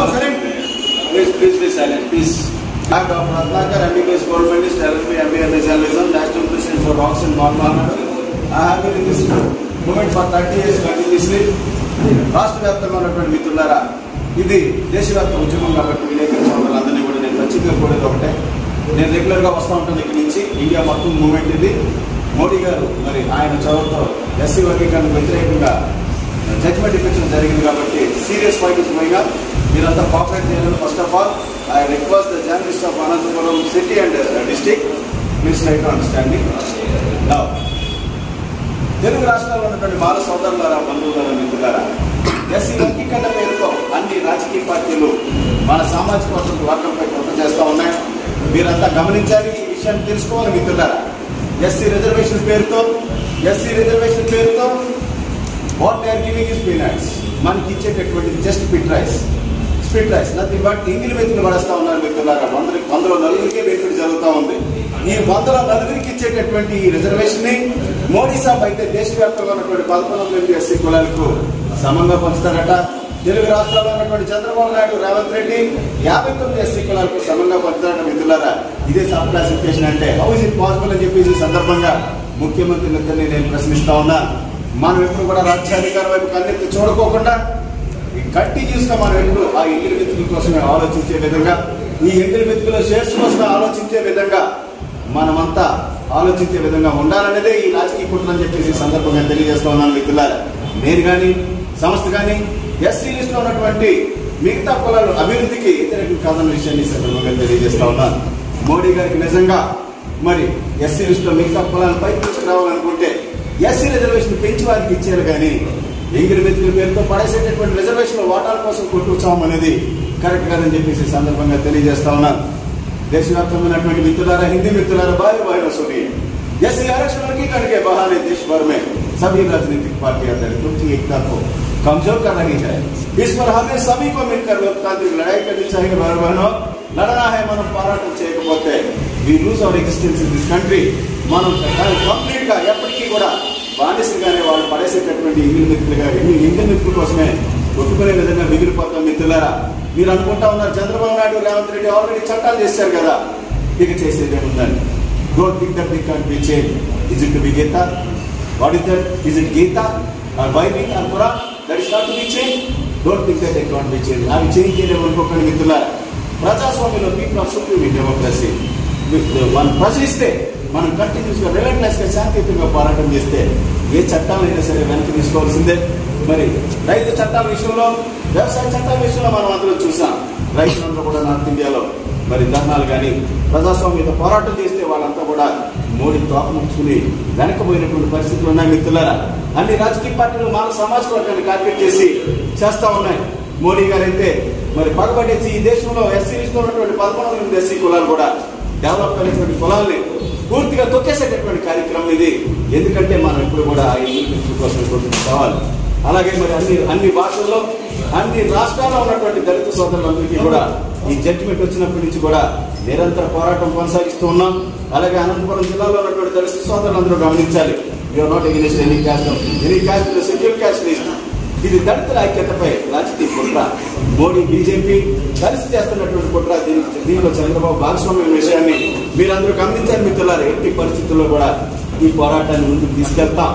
Please be silent, please. I am Dr. Ratnakar, MBBS Government, LLB, MBA in Journalism, National President for Rocks and Mohammed. I have been in this movement for 30 years continuously. రాష్ట్ర వ్యాప్తంగా ఉన్నటువంటి మిత్రులారా, ఇది దేశవ్యాప్త ఉద్యమం కాబట్టి విలేకరుల సోదరులందరినీ కూడా నేను ఖచ్చితంగా కోరేది ఒకటే. నేను రెగ్యులర్గా వస్తూ ఉంటాను ఇక్కడి నుంచి. ఇండియా మొత్తం మూవ్మెంట్ ఇది. మోడీ గారు మరి ఆయన చదువుతో ఎస్సీ వర్గీకరణకు వ్యతిరేకంగా జడ్జ్మెంట్ ఇప్పించడం జరిగింది కాబట్టి serious fight is going on. మీరంతా కోఆపరేట్ చేయాలని first of all I request the journalist of Anantapuram city and district please try to understanding. Now Telugu రాష్ట్రాల్లో ఉన్నటువంటి బాల సోదరులారా, బంధువులారా, మిత్రులారా, ఎస్సీ వర్గీకరణ పేరుతో అన్ని రాజకీయ పార్టీలు మన సామాజిక వర్గంపై కుట్ర చేస్తూ ఉన్నాయి. మీరంతా గమనించాలి, ఈ విషయాన్ని తెలుసుకోవాలి మిత్రులారా. ఎస్సీ రిజర్వేషన్ పేరుతో what they are giving is peanuts. మనకి ఇచ్చేటటువంటి just split rice nothing but ఇంగిలి మెతుకులు పడేస్తా ఉన్నారు మిత్రులారా. 100లో నలుగురికే బెనిఫిట్ జరుగుతూ ఉంది. ఈ 100లో నలుగురికి ఇచ్చేటటువంటి ఈ రిజర్వేషన్ ని మోడీ సాబ్ అయితే దేశవ్యాప్తంగా ఉన్నటువంటి 11 ఎస్సీ కులాలకు సమంగా పంచుతారట. తెలుగు రాష్ట్రాల్లో ఉన్నటువంటి చంద్రబాబు నాయుడు, రేవంత్ రెడ్డి 59 ఎస్సీ కులాలకు సమంగా పంచుతారట మిత్రులారా. ఇదే సబ్ క్లాసిఫికేషన్ అంటే హౌ ఇస్ ఇట్ పాసిబుల్ అని చెప్పేసి ఈ సందర్భంగా ముఖ్యమంత్రిని నేను ప్రశ్నిస్తా ఉన్నా. మనం ఎప్పుడు కూడా రాజ్యాధికారం వైపు కన్నెత్తి చూడకోకుండా కంటిన్యూస్ గా మనం ఎప్పుడు ఆ ఎంగిలి మెతుకుల కోసమే ఆలోచించే విధంగా, ఈ ఎంగిలి మెతుకుల షేర్స్ కోసమే ఆలోచించే విధంగా మనమంతా ఆలోచించే విధంగా ఉండాలనేదే ఈ రాజకీయ కుట్ర అని చెప్పేసి సందర్భంగా తెలియజేస్తా ఉన్నాను మిత్రులారా. నేను కానీ సంస్థ కానీ ఎస్సీ లిస్ట్ లో ఉన్నటువంటి మిగతా కులాల అభివృద్ధికి వ్యతిరేకం కాదన్న విషయాన్ని సందర్భంగా తెలియజేస్తా ఉన్నాను. మోడీ గారికి నిజంగా మరి ఎస్సీ లిస్ట్ లో మిగతా కులాలను పైకి తీసుకురావాలనుకుంటే ఎస్సీ రిజర్వేషన్ పెంచి వారికి ఇచ్చారు కానీ ఎంగిలి మెతుకుల పేరుతో పడేసేటటువంటి రిజర్వేషన్ వాటాల కోసం కొట్టుచాం అనేది కరెక్ట్ కాదని చెప్పేసి సందర్భంగా తెలియజేస్తా ఉన్నాను. देशव्याप्तమైనటువంటి మిత్రులారా, హిందీ మిత్రులారా, भाई बहनों सुनिए, एससी आरक्षण वर्गीकरण के बहाने देश भर में सभी राजनीतिक पार्टियां दलितों की एकता को कमजोर कर रही है. इस पर हमें सभी को मिलकर लोकतांत्रिक लड़ाई करनी चाहिए. भाई बहनों, लड़ना है. మనం పోరాటం చేయకపోతే we lose our existence in this country. మనం కంప్లీట్ గా ఎప్పటికీ కూడా బానిసగానే వాళ్ళు పడేసేటటువంటి ఎంగిలి మెతుకుల కోసమే కొట్టుకునే విధంగా మిగిలిపోతాం మిత్రులారా. మీరు అనుకుంటా ఉన్నారు చంద్రబాబు నాయుడు, రేవంత్ రెడ్డి ఆల్రెడీ చట్టాలు చేశారు కదా, ఇక చేసేదే ఉందండి. Don't think that they can't be change. Is it to be Gita? What is that? Is it Gita or Bible or Quran? That is not to be change. Don't think that they can't be change. అవి change చేయలేము అనుకోకండి మిత్రులారా. ప్రజాస్వామ్యంలో people of supreme democracy మనం ప్రశ్నిస్తే, మనం continuous గా relentless గా శాంతియుతంగా పోరాటం చేస్తే ఏ చట్టాలైనా సరే వెనక్కి తీసుకోవాల్సిందే. మరి రైతు చట్టాల విషయంలో, వ్యవసాయ చట్టాల విషయంలో మనం అందరూ చూసాం. రైతులందరూ కూడా నార్త్ ఇండియాలో మరి ధర్నాలు కానీ ప్రజాస్వామ్యంతో పోరాటం చేస్తే వాళ్ళంతా కూడా మోడీ తోకముచ్చుకుని వెనకపోయినటువంటి పరిస్థితులు ఉన్నాయి మిత్రులారా. అన్ని రాజకీయ పార్టీలు మన సామాజిక వర్గాన్ని టార్గెట్ చేసి చేస్తా ఉన్నాయి. మోడీ గారు అయితే మరి పగబట్టేసి ఈ దేశంలో ఎస్సీ లిస్టులో ఉన్నటువంటి 11 ఎస్సీ కులాలు కూడా డెవలప్ అయినటువంటి కులాలని పూర్తిగా తొక్కేసేటటువంటి కార్యక్రమం ఇది. ఎందుకంటే మనం ఇప్పుడు కూడా ఇంగ్లీష్ కోసం కావాలి. అలాగే మరి అన్ని భాషల్లో, అన్ని రాష్ట్రాల్లో ఉన్నటువంటి దళిత సోదరులందరికీ కూడా ఈ జడ్జిమెంట్ వచ్చినప్పటి నుంచి కూడా నిరంతర పోరాటం కొనసాగిస్తూ ఉన్నాం. అలాగే అనంతపురం జిల్లాలో ఉన్నటువంటి దళిత సోదరులందరూ గమనించాలి. You are not against any caste schedule caste list. ఇది దళితుల ఐక్యతపై రాజకీయ కుట్ర. మోడీ, బీజేపీ కలిసి చేస్తున్నటువంటి కుట్ర. దీనిలో చంద్రబాబు భాగస్వామ్యం విషయాన్ని మీరందరూ గమనించారు మిత్రులారా. ఎట్టి పరిస్థితుల్లో కూడా ఈ పోరాటాన్ని ముందుకు తీసుకెళ్తాం.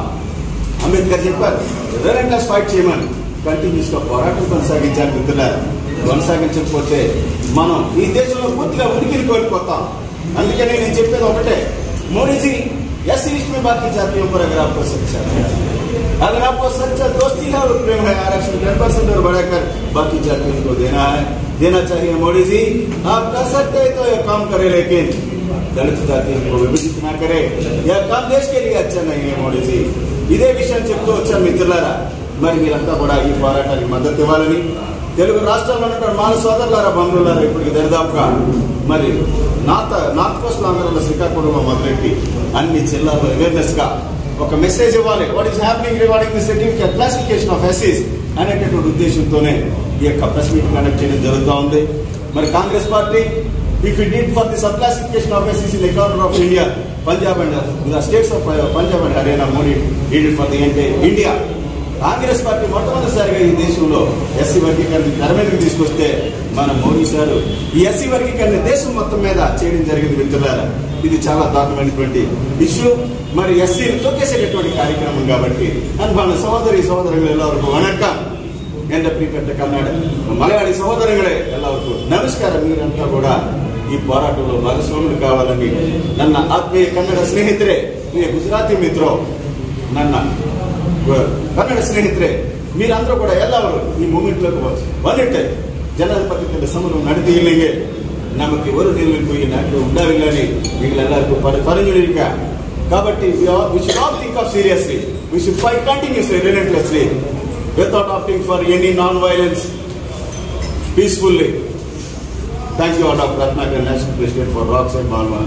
అంబేద్కర్ చెప్పారు, రిలెంట్లెస్ ఫైట్ చేయమని. కంటిన్యూస్ గా పోరాటం కొనసాగించారు మిత్రులారా. కొనసాగించకపోతే మనం ఈ దేశంలో పూర్తిగా ఉనికిని కోల్పోతాం. అందుకని నేను చెప్పేది ఒకటే, మోడీజీ एससी लिस्ट में बाकी जातियों पर अगर आपको सच्चा दोस्ती है और प्रेम है, आरक्षण 10% और बढ़ाकर बाकी जातियों को देना चाहिए. मोदी जी आप कर सकते हैं तो यह काम करे, लेकिन दलित जातियों को विभाजित ना करे. यह काम देश के लिए अच्छा नहीं है. మోడీ జీ ఇదే విషయం చెప్తూ వచ్చాను మిత్రులారా. మరి మీరంతా కూడా ఈ పోరాటానికి మద్దతు ఇవ్వాలని, తెలుగు రాష్ట్రాల్లో ఉన్నటువంటి మాల సోదరులారా, బంధువులారా, ఇప్పటికి దరిదాపుగా మరి నార్త్ కోస్ట్ ఆంధ్రలో శ్రీకాకుళంలో మొదలెట్టి అన్ని జిల్లాల్లో అవేర్నెస్ గా ఒక మెసేజ్ ఇవ్వాలి. What is happening regarding the certificate classification of ఎస్సీస్ అనేటటువంటి ఉద్దేశంతోనే ఈ యొక్క ప్రెస్ మీట్ కండక్ట్ చేయడం జరుగుతూ ఉంది. మరి Congress party if it need for the sub classification of ఎస్సీస్ in the corner of India, Punjab and the states of Punjab and Haryana, Modi need for the entire India. Congress party మొట్టమొదటిసారిగా ఈ దేశంలో ఎస్సీ వర్గీకరణ తెర మీదకి తీసుకొస్తే మన మోడీ సార్ ఈ ఎస్సీ వర్గీకరణ దేశం మొత్తం మీద చేయడం జరిగింది మిత్రులారా. ఇది చాలా దారుణమైనటువంటి ఇష్యూ. మరి ఎస్సీని తొక్కేసేటటువంటి కార్యక్రమం కాబట్టి మన సహోదరులు ಎಲ್ಲರಿಗೂ వణక్కం. ಎಂದ ಪ್ರೀತಿಪಟ್ಟ ಕನ್ನಡ ಮಲಯಾಳಿ ಸಹೋದರಗಳೇ ಎಲ್ಲರಿಗೂ ನಮಸ್ಕಾರ. మీరంతా కూడా ఈ పోరాటంలో భాగస్వాములు కావాలని ನನ್ನ ಆತ್ಮೀಯ ಕನ್ನಡ ಸ್ನೇಹಿತರೆ, ಪ್ರಿಯ ಗುಜರಾತಿ ಮಿತ್ರೋ, ನನ್ನ ಕನ್ನಡ ಸ್ನೇಹಿತರೆ, మీరందరూ కూడా ಎಲ್ಲರೂ ಈ ಮೂವ್ಮೆಂಟ್లోకి வந்துட்டு ஜனாதிபதி சமரம் நடத்தி இல்லைங்க. நமக்கு ஒரு நிலைமைக்கு போய் நாட்டில் உண்டாவில்லை. நீங்கள் எல்லாருக்கும் பரிந்துரைக்க. కాబట్టి we should not think of seriously. We should fight continuously, relentlessly, without opting for any non-violence, peacefully. Thank you, Dr. Ratnakar, National President for Rockside Malwa.